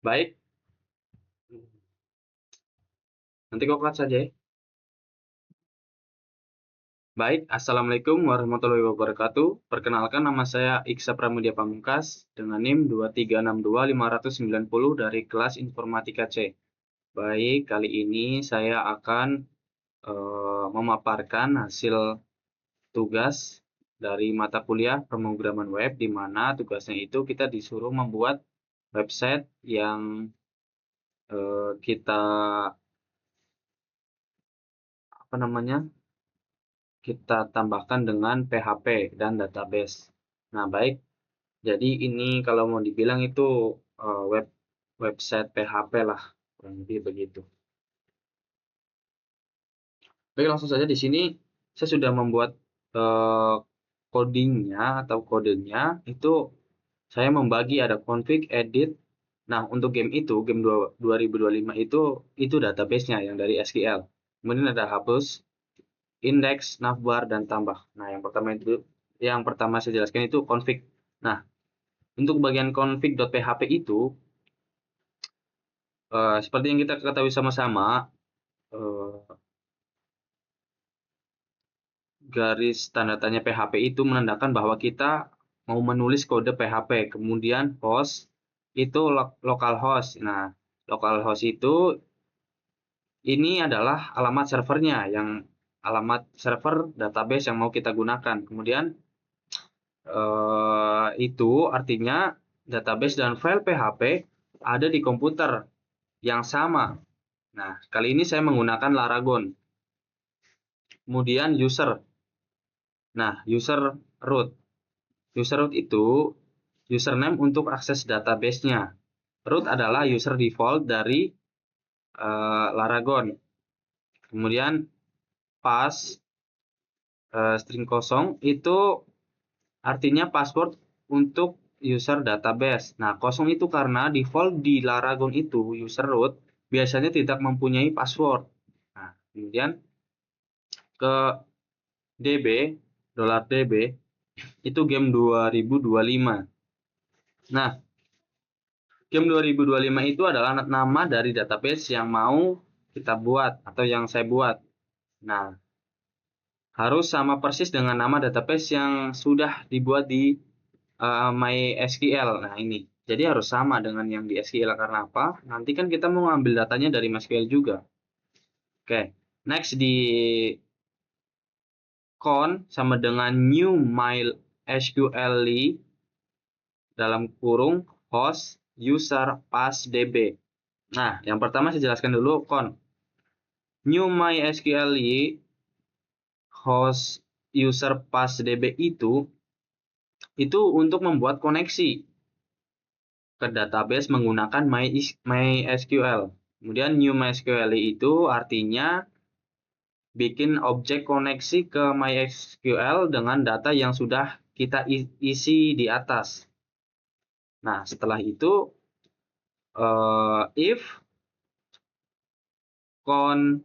Baik, nanti kau cut saja ya. Baik, Assalamualaikum warahmatullahi wabarakatuh. Perkenalkan, nama saya Iksa Pramudia Pamungkas dengan NIM 2362590 dari kelas Informatika C. Baik, kali ini saya akan memaparkan hasil tugas dari mata kuliah pemrograman web, di mana tugasnya itu kita disuruh membuat website yang kita kita tambahkan dengan PHP dan database. Nah, baik. Jadi ini kalau mau dibilang itu website PHP lah, kurang lebih begitu. Baik, langsung saja di sini saya sudah membuat codingnya atau kodenya. Itu saya membagi ada config, edit. Nah, untuk game itu, game 2025 itu database-nya yang dari SQL. Kemudian ada hapus, index, navbar, dan tambah. Nah, yang pertama saya jelaskan itu config. Nah, untuk bagian config.php itu seperti yang kita ketahui sama-sama, eh, garis tanda tanya PHP itu menandakan bahwa kita mau menulis kode PHP. Kemudian host itu localhost. Nah, localhost itu ini adalah alamat servernya, yang alamat server database yang mau kita gunakan. Kemudian itu artinya database dan file PHP ada di komputer yang sama. Nah, kali ini saya menggunakan Laragon. Kemudian user. Nah, user root. User root itu username untuk akses database-nya. Root adalah user default dari Laragon. Kemudian pass string kosong itu artinya password untuk user database. Nah, kosong itu karena default di Laragon itu user root biasanya tidak mempunyai password. Nah, kemudian ke DB, $DB itu game 2025. Nah, game 2025 itu adalah nama dari database yang mau kita buat atau yang saya buat. Nah, harus sama persis dengan nama database yang sudah dibuat di MySQL. Nah, ini. Jadi harus sama dengan yang di SQL. Karena apa? Nanti kan kita mau ngambil datanya dari MySQL juga. Oke. Next di con sama dengan new MySQL dalam kurung host user pass db. Nah, yang pertama saya jelaskan dulu con. New MySQL host user pass db itu untuk membuat koneksi ke database menggunakan MySQL. Kemudian new MySQL itu artinya bikin objek koneksi ke MySQL dengan data yang sudah kita isi di atas. Nah, setelah itu if con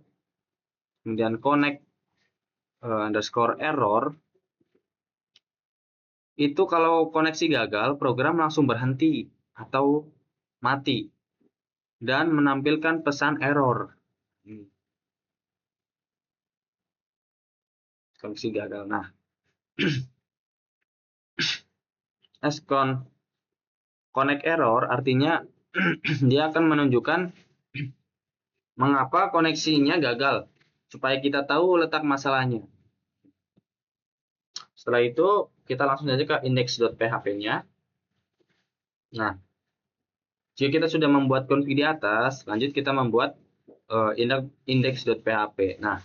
kemudian connect underscore error, itu kalau koneksi gagal, program langsung berhenti atau mati dan menampilkan pesan error. Koneksi gagal. Nah, connect error artinya dia akan menunjukkan mengapa koneksinya gagal supaya kita tahu letak masalahnya. Setelah itu kita langsung saja ke index.php-nya. Nah, jika kita sudah membuat config di atas, lanjut kita membuat index.php. Nah,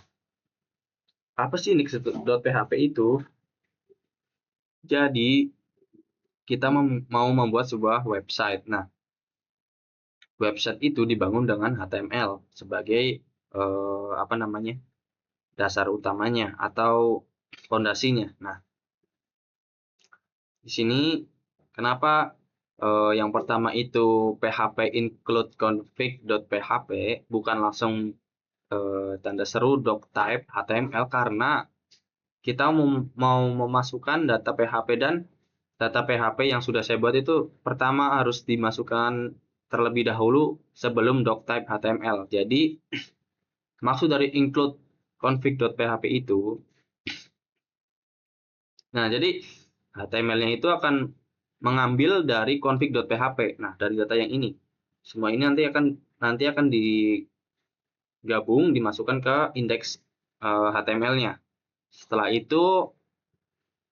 apa sih index.php itu? Jadi kita mau membuat sebuah website. Nah, website itu dibangun dengan HTML sebagai dasar utamanya atau fondasinya. Nah, di sini kenapa yang pertama itu php include config.php bukan langsung tanda seru doctype HTML, karena kita mau memasukkan data PHP, dan data PHP yang sudah saya buat itu pertama harus dimasukkan terlebih dahulu sebelum doctype HTML. Jadi maksud dari include config.php itu, nah jadi HTML-nya itu akan mengambil dari config.php. Nah, dari data yang ini. Semua ini nanti akan digabung, dimasukkan ke indeks HTML-nya. Setelah itu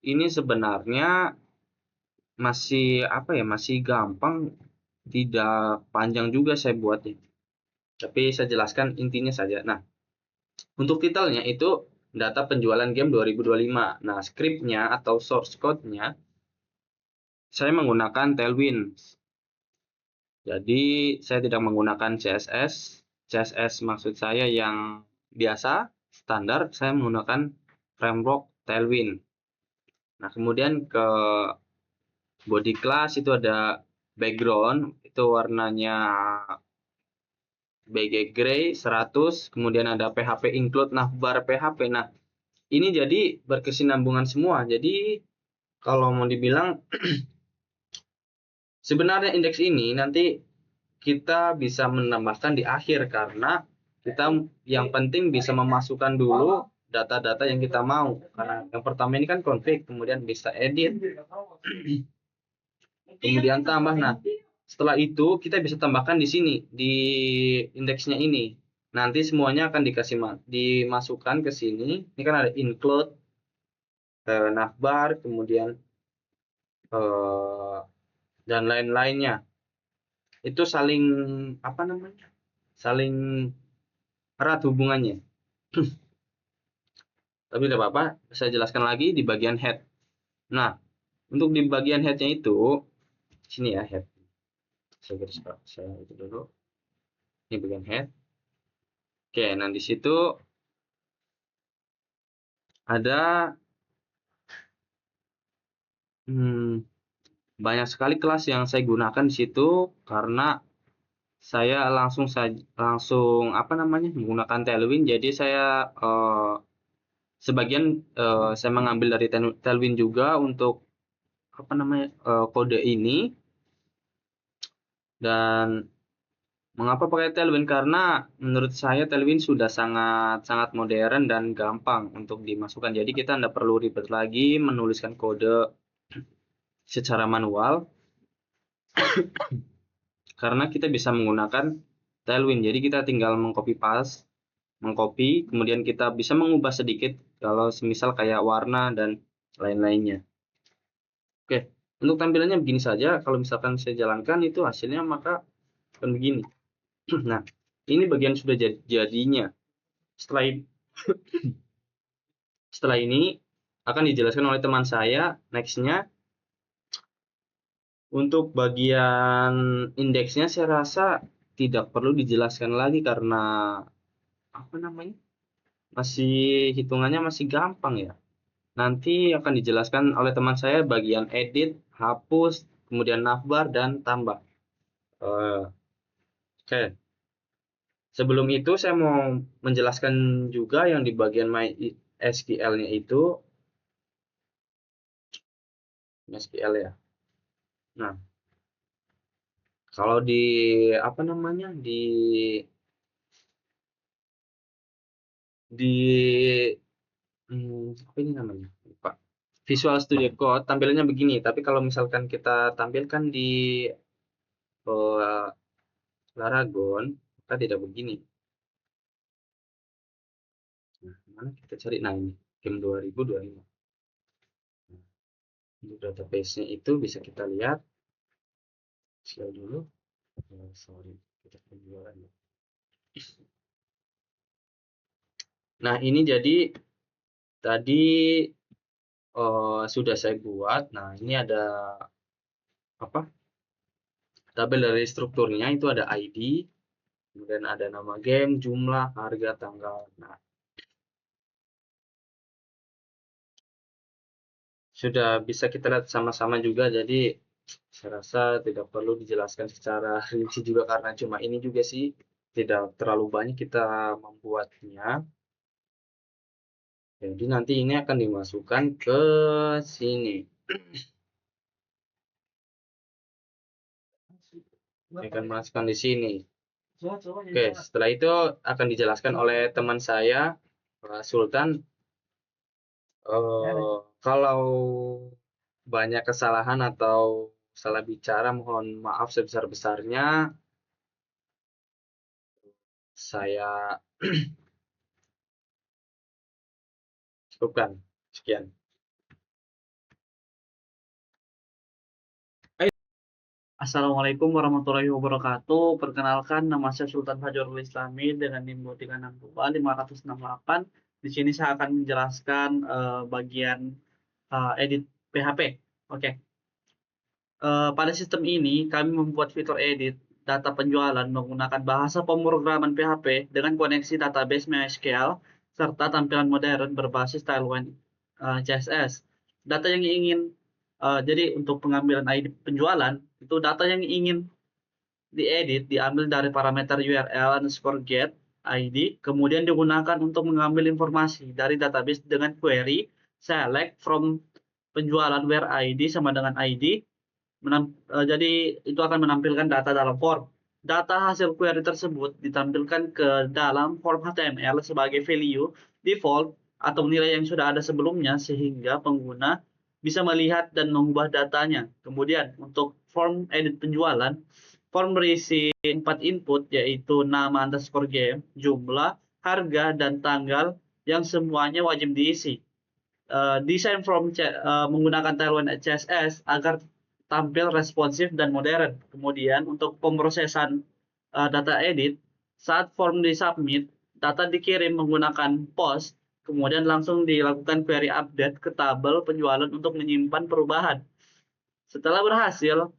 ini sebenarnya masih apa ya? Masih gampang, tidak panjang juga saya buatnya. Tapi saya jelaskan intinya saja. Nah, untuk titelnya itu data penjualan game 2025. Nah, scriptnya atau source code-nya saya menggunakan Tailwind. Jadi saya tidak menggunakan CSS. CSS maksud saya yang biasa, standar. Saya menggunakan framework Tailwind. Nah, kemudian ke body class itu ada background, itu warnanya BG Gray 100, kemudian ada PHP include navbar PHP. Nah, ini jadi berkesinambungan semua. Jadi kalau mau dibilang sebenarnya indeks ini nanti kita bisa menambahkan di akhir karena kita yang penting bisa memasukkan dulu data-data yang kita mau. Karena yang pertama ini kan config, kemudian bisa edit, kemudian tambah. Nah, setelah itu kita bisa tambahkan di sini di indeksnya ini. Nanti semuanya akan dimasukkan ke sini. Ini kan ada include, navbar, kemudian dan lain-lainnya. Itu saling apa namanya? Saling erat hubungannya. Tapi tidak apa-apa, saya jelaskan lagi di bagian head. Nah, untuk di bagian headnya itu sini ya head. Saya itu dulu. Ini bagian head. Oke, nah di situ ada banyak sekali kelas yang saya gunakan di situ karena saya langsung apa namanya menggunakan Tailwind. Jadi saya sebagian saya mengambil dari Tailwind juga untuk apa namanya kode ini. Dan mengapa pakai Tailwind? Karena menurut saya Tailwind sudah sangat modern dan gampang untuk dimasukkan. Jadi kita tidak perlu ribet lagi menuliskan kode secara manual karena kita bisa menggunakan Tailwind. Jadi kita tinggal mengcopy, kemudian kita bisa mengubah sedikit kalau semisal kayak warna dan lain-lainnya. Oke, untuk tampilannya begini saja. Kalau misalkan saya jalankan itu hasilnya maka akan begini. Nah, ini bagian sudah jadinya. Setelah ini akan dijelaskan oleh teman saya. Nextnya untuk bagian indeksnya saya rasa tidak perlu dijelaskan lagi karena apa namanya hitungannya masih gampang ya. Nanti akan dijelaskan oleh teman saya bagian edit, hapus, kemudian navbar dan tambah. Oke. Sebelum itu saya mau menjelaskan juga yang di bagian MySQL-nya itu MySQL ya. Nah, kalau di apa namanya di apa ini namanya lupa, Visual Studio Code tampilannya begini, tapi kalau misalkan kita tampilkan di Laragon maka tidak begini. Nah, mana kita cari? Nah, ini game 2025. Nah, untuk database-nya itu bisa kita lihat. Share dulu. Sorry, kita penjualan. Nah, ini jadi tadi sudah saya buat. Nah, ini ada apa? Tabel dari strukturnya itu ada ID, kemudian ada nama game, jumlah, harga, tanggal. Nah, sudah bisa kita lihat sama-sama juga. Jadi saya rasa tidak perlu dijelaskan secara rinci juga karena cuma ini juga sih, tidak terlalu banyak kita membuatnya. Jadi nanti ini akan dimasukkan ke sini. Saya akan masukkan di sini. Oke, setelah itu akan dijelaskan oleh teman saya, Pak Sultan. Kalau banyak kesalahan atau salah bicara, mohon maaf sebesar-besarnya. Saya cukupkan. Sekian. Assalamualaikum warahmatullahi wabarakatuh. Perkenalkan, nama saya Sultan Fajrul Islami dengan NIM 362 568. Di sini saya akan menjelaskan bagian edit PHP. Oke. Pada sistem ini, kami membuat fitur edit data penjualan menggunakan bahasa pemrograman PHP dengan koneksi database MySQL serta tampilan modern berbasis Tailwind CSS. Data yang ingin jadi untuk pengambilan ID penjualan itu data yang ingin diedit diambil dari parameter URL underscore get ID, kemudian digunakan untuk mengambil informasi dari database dengan query select from penjualan where ID sama dengan ID. Jadi itu akan menampilkan data dalam form. Data hasil query tersebut ditampilkan ke dalam form HTML sebagai value default atau nilai yang sudah ada sebelumnya sehingga pengguna bisa melihat dan mengubah datanya. Kemudian untuk form edit penjualan, form berisi 4 input yaitu nama underscore game, jumlah, harga, dan tanggal yang semuanya wajib diisi. Desain form menggunakan Tailwind CSS agar tampil responsif dan modern. Kemudian untuk pemrosesan data edit, saat form disubmit, data dikirim menggunakan POST, kemudian langsung dilakukan query update ke tabel penjualan untuk menyimpan perubahan. Setelah berhasil,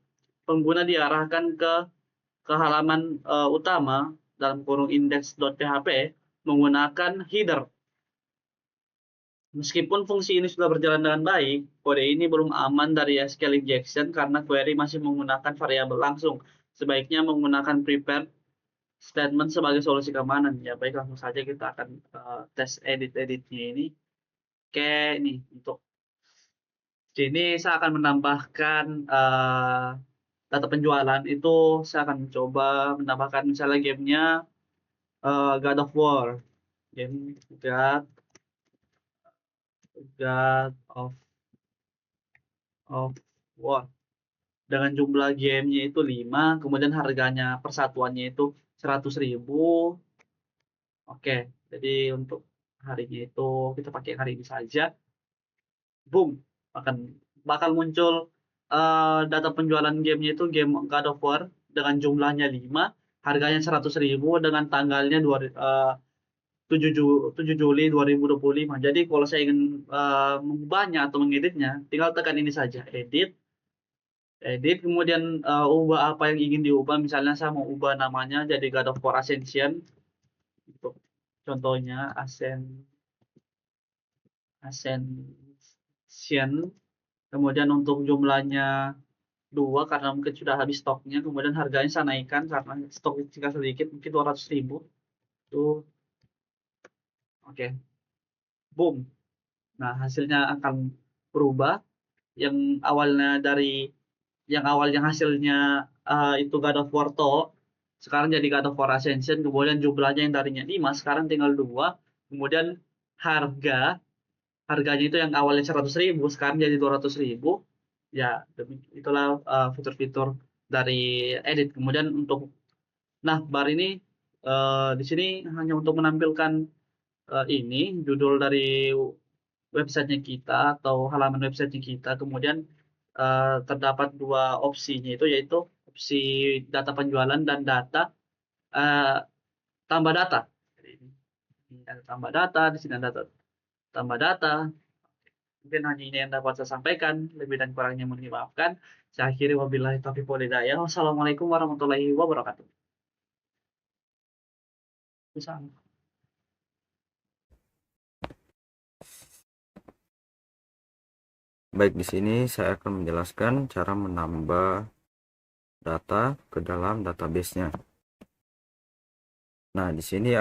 pengguna diarahkan ke halaman utama dalam kurung index.php menggunakan header. Meskipun fungsi ini sudah berjalan dengan baik, kode ini belum aman dari SQL injection karena query masih menggunakan variabel langsung. Sebaiknya menggunakan prepared statement sebagai solusi keamanan. Ya baik, langsung saja kita akan tes edit-editnya ini. Oke, ini untuk sini saya akan menambahkan data penjualan itu. Saya akan mencoba menambahkan misalnya gamenya God of War, game God of War. Dengan jumlah game-nya itu 5, kemudian harganya persatuannya itu 100.000. Oke, jadi untuk harinya itu kita pakai hari ini saja. Boom, bakal muncul data penjualan gamenya itu game God of War dengan jumlahnya 5, harganya 100.000 dengan tanggalnya 7 Juli 2025. Jadi kalau saya ingin mengubahnya atau mengeditnya, tinggal tekan ini saja, edit, kemudian ubah apa yang ingin diubah. Misalnya saya mau ubah namanya jadi God of War Ascension. Untuk contohnya Ascension. Kemudian untuk jumlahnya 2 karena mungkin sudah habis stoknya. Kemudian harganya saya naikkan karena stok jika sedikit, mungkin 200.000. Tuh. Oke. Boom. Nah, hasilnya akan berubah. Yang awalnya hasilnya itu God of War To, sekarang jadi God of War Ascension. Kemudian jumlahnya yang tadinya 5 sekarang tinggal 2. Kemudian harganya itu yang awalnya 100.000 sekarang jadi 200.000. Ya, itulah fitur-fitur dari edit. Kemudian bar ini di sini hanya untuk menampilkan ini judul dari websitenya kita atau halaman websitenya kita. Kemudian terdapat 2 opsinya itu, yaitu opsi data penjualan dan data tambah data. Jadi ini ada tambah data, di sini ada tambah data. Mungkin hanya ini yang dapat saya sampaikan. Lebih dan kurangnya mohon dimaafkan. Saya akhiri, wabillahi taufiq wal hidayah. Wassalamualaikum warahmatullahi wabarakatuh. Bisa. Baik, di sini saya akan menjelaskan cara menambah data ke dalam database-nya. Nah, di sini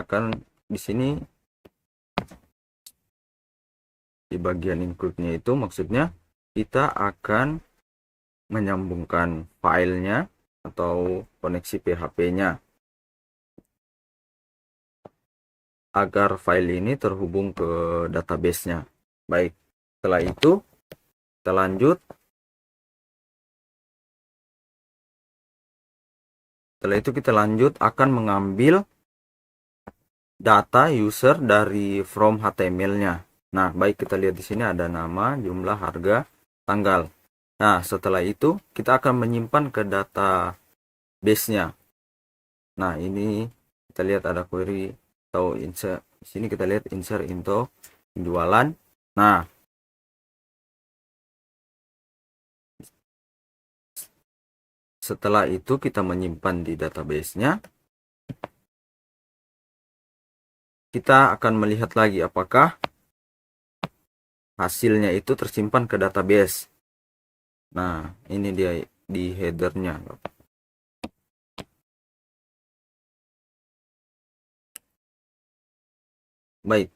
di bagian include-nya itu maksudnya kita akan menyambungkan filenya atau koneksi PHP-nya agar file ini terhubung ke database-nya. Baik, setelah itu kita lanjut. Setelah itu kita lanjut akan mengambil data user dari from HTML-nya. Nah, baik, kita lihat di sini ada nama, jumlah, harga, tanggal. Nah, setelah itu kita akan menyimpan ke database-nya. Nah, ini kita lihat ada query atau insert. Di sini kita lihat insert into penjualan. Nah, setelah itu kita menyimpan di database-nya. Kita akan melihat lagi apakah hasilnya itu tersimpan ke database. Nah, ini dia di header-nya. Baik,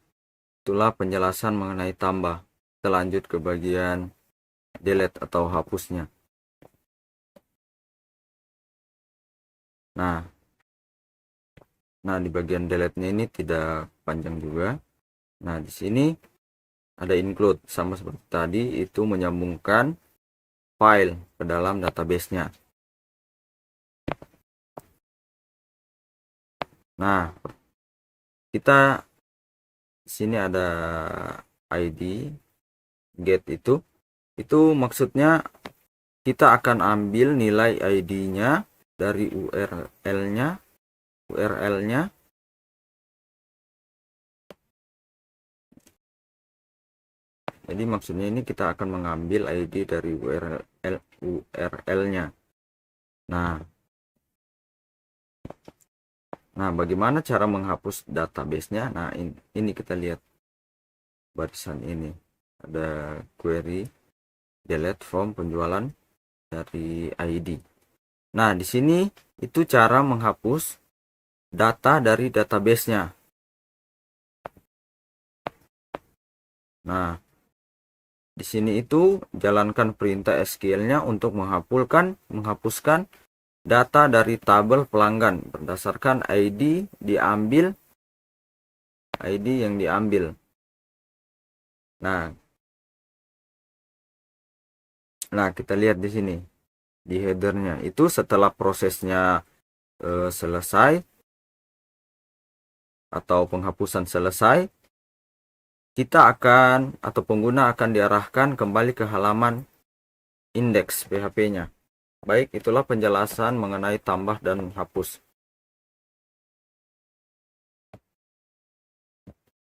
itulah penjelasan mengenai tambah. Kita lanjut ke bagian delete atau hapusnya. Nah, di bagian delete-nya ini tidak panjang juga. Nah, di sini ada include, sama seperti tadi, itu menyambungkan file ke dalam database-nya. Nah, kita di sini ada ID get itu maksudnya kita akan ambil nilai ID-nya dari URL-nya. Jadi maksudnya ini kita akan mengambil ID dari URL-nya. Nah, bagaimana cara menghapus database-nya? Nah, ini kita lihat barisan ini. Ada query delete from penjualan dari ID. Nah, di sini itu cara menghapus data dari database-nya. Nah, di sini itu jalankan perintah SQL-nya untuk menghapuskan data dari tabel pelanggan berdasarkan ID yang diambil. Nah, kita lihat di sini di header-nya itu setelah prosesnya selesai atau penghapusan selesai, kita akan atau pengguna akan diarahkan kembali ke halaman indeks PHP-nya. Baik, itulah penjelasan mengenai tambah dan hapus.